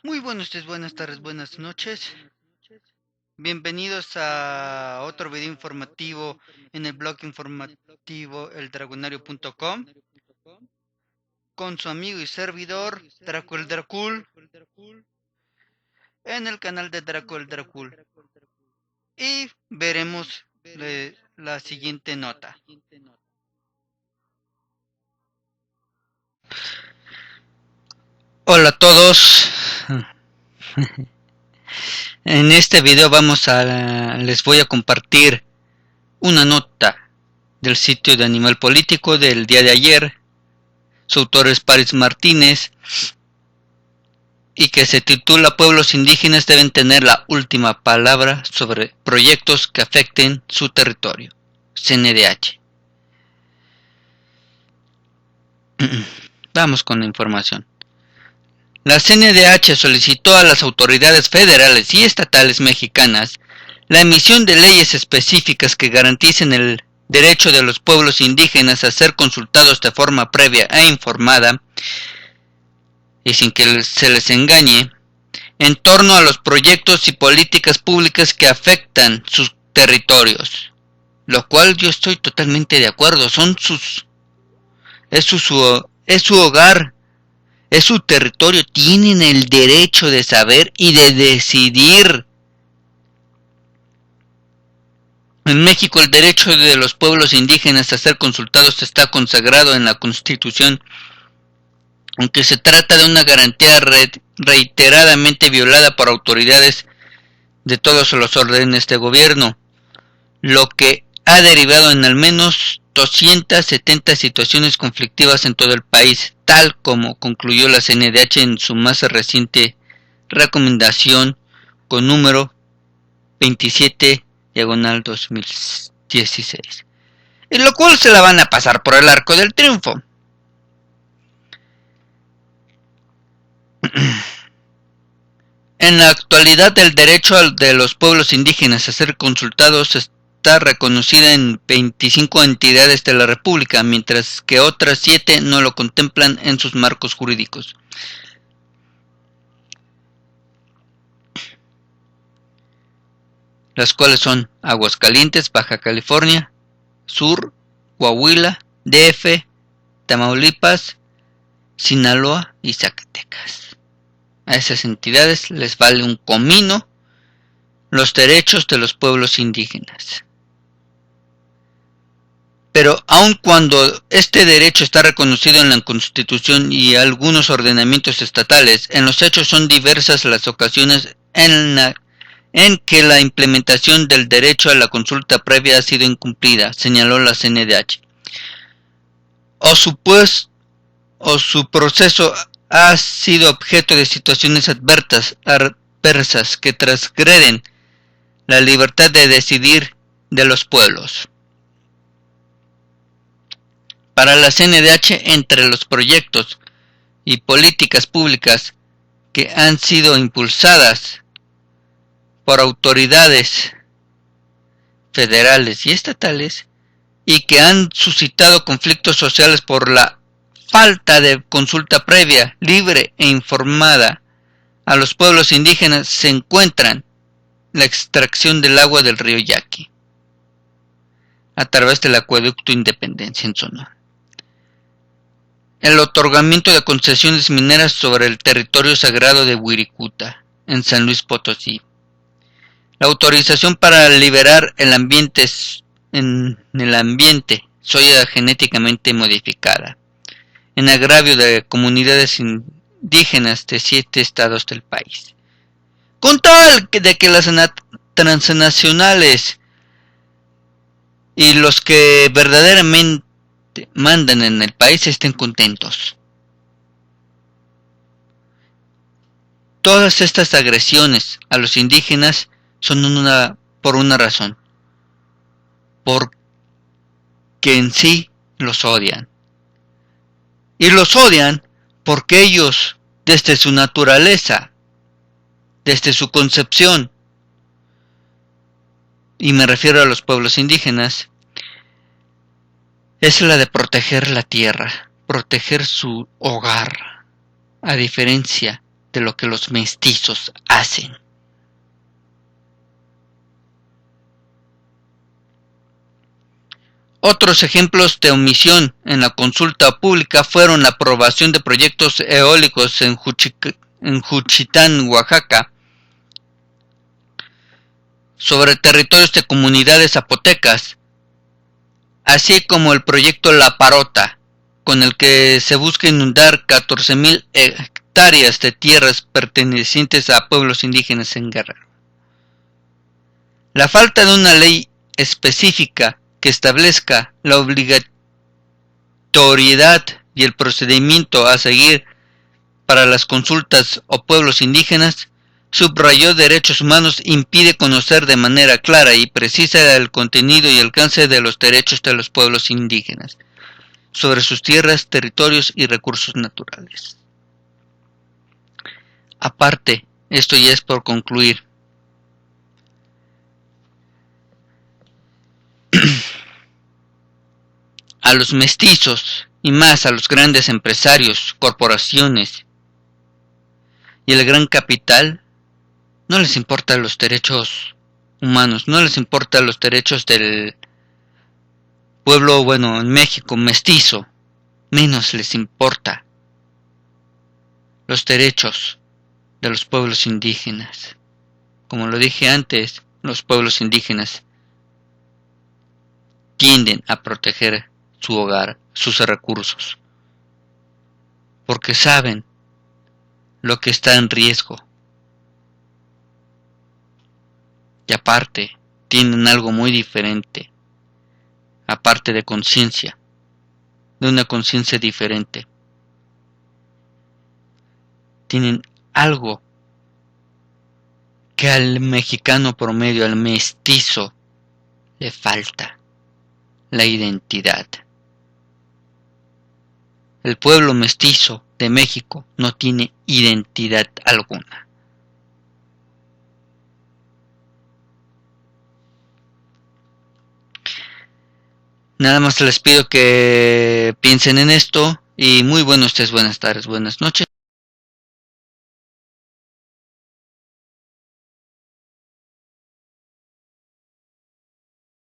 Muy buenos días, buenas tardes, buenas noches. Bienvenidos a otro video informativo en el blog informativo eldragonario.com con su amigo y servidor Draco el Dracul en el canal de Draco el Dracul. Y veremos la siguiente nota. Hola a todos. En este video les voy a compartir una nota del sitio de Animal Político del día de ayer. Su autor es Paris Martínez y que se titula Pueblos indígenas deben tener la última palabra sobre proyectos que afecten su territorio. CNDH. Vamos con la información. La CNDH solicitó a las autoridades federales y estatales mexicanas la emisión de leyes específicas que garanticen el derecho de los pueblos indígenas a ser consultados de forma previa e informada y sin que se les engañe en torno a los proyectos y políticas públicas que afectan sus territorios, lo cual yo estoy totalmente de acuerdo. Es su hogar, es su territorio, tienen el derecho de saber y de decidir. En México el derecho de los pueblos indígenas a ser consultados está consagrado en la Constitución, aunque se trata de una garantía reiteradamente violada por autoridades de todos los órdenes de gobierno, lo que ha derivado en al menos 270 situaciones conflictivas en todo el país, tal como concluyó la CNDH en su más reciente recomendación con número 27/2016, en lo cual se la van a pasar por el arco del triunfo. En la actualidad el derecho de los pueblos indígenas a ser consultados está reconocida en 25 entidades de la República, mientras que otras 7 no lo contemplan en sus marcos jurídicos. Las cuales son Aguascalientes, Baja California Sur, Coahuila, DF, Tamaulipas, Sinaloa y Zacatecas. A esas entidades les vale un comino los derechos de los pueblos indígenas. Pero aun cuando este derecho está reconocido en la Constitución y algunos ordenamientos estatales, en los hechos son diversas las ocasiones en que la implementación del derecho a la consulta previa ha sido incumplida, señaló la CNDH. O su proceso ha sido objeto de situaciones adversas que transgreden la libertad de decidir de los pueblos. Para la CNDH, entre los proyectos y políticas públicas que han sido impulsadas por autoridades federales y estatales y que han suscitado conflictos sociales por la falta de consulta previa, libre e informada a los pueblos indígenas, se encuentran la extracción del agua del río Yaqui a través del acueducto Independencia en Sonora, el otorgamiento de concesiones mineras sobre el territorio sagrado de Wirikuta en San Luis Potosí, la autorización para liberar en el ambiente soya genéticamente modificada en agravio de comunidades indígenas de 7 estados del país, con tal de que las transnacionales y los que verdaderamente mandan en el país estén contentos. Todas estas agresiones a los indígenas son por una razón, porque en sí los odian. Y los odian porque ellos, desde su naturaleza, desde su concepción, y me refiero a los pueblos indígenas, es la de proteger la tierra, proteger su hogar, a diferencia de lo que los mestizos hacen. Otros ejemplos de omisión en la consulta pública fueron la aprobación de proyectos eólicos en Juchitán, Oaxaca, sobre territorios de comunidades zapotecas, así como el proyecto La Parota, con el que se busca inundar 14,000 hectáreas de tierras pertenecientes a pueblos indígenas en Guerrero. La falta de una ley específica que establezca la obligatoriedad y el procedimiento a seguir para las consultas o pueblos indígenas, subrayó derechos humanos, impide conocer de manera clara y precisa el contenido y alcance de los derechos de los pueblos indígenas sobre sus tierras, territorios y recursos naturales. Aparte, esto ya es por concluir. A los mestizos y más a los grandes empresarios, corporaciones y el gran capital no les importan los derechos humanos, no les importan los derechos del pueblo, bueno, en México, mestizo, menos les importa los derechos de los pueblos indígenas. Como lo dije antes, los pueblos indígenas tienden a proteger su hogar, sus recursos, porque saben lo que está en riesgo. Y aparte, tienen algo muy diferente, aparte de conciencia, de una conciencia diferente. Tienen algo que al mexicano promedio, al mestizo, le falta: la identidad. El pueblo mestizo de México no tiene identidad alguna. Nada más les pido que piensen en esto y muy buenos días, buenas tardes, buenas noches.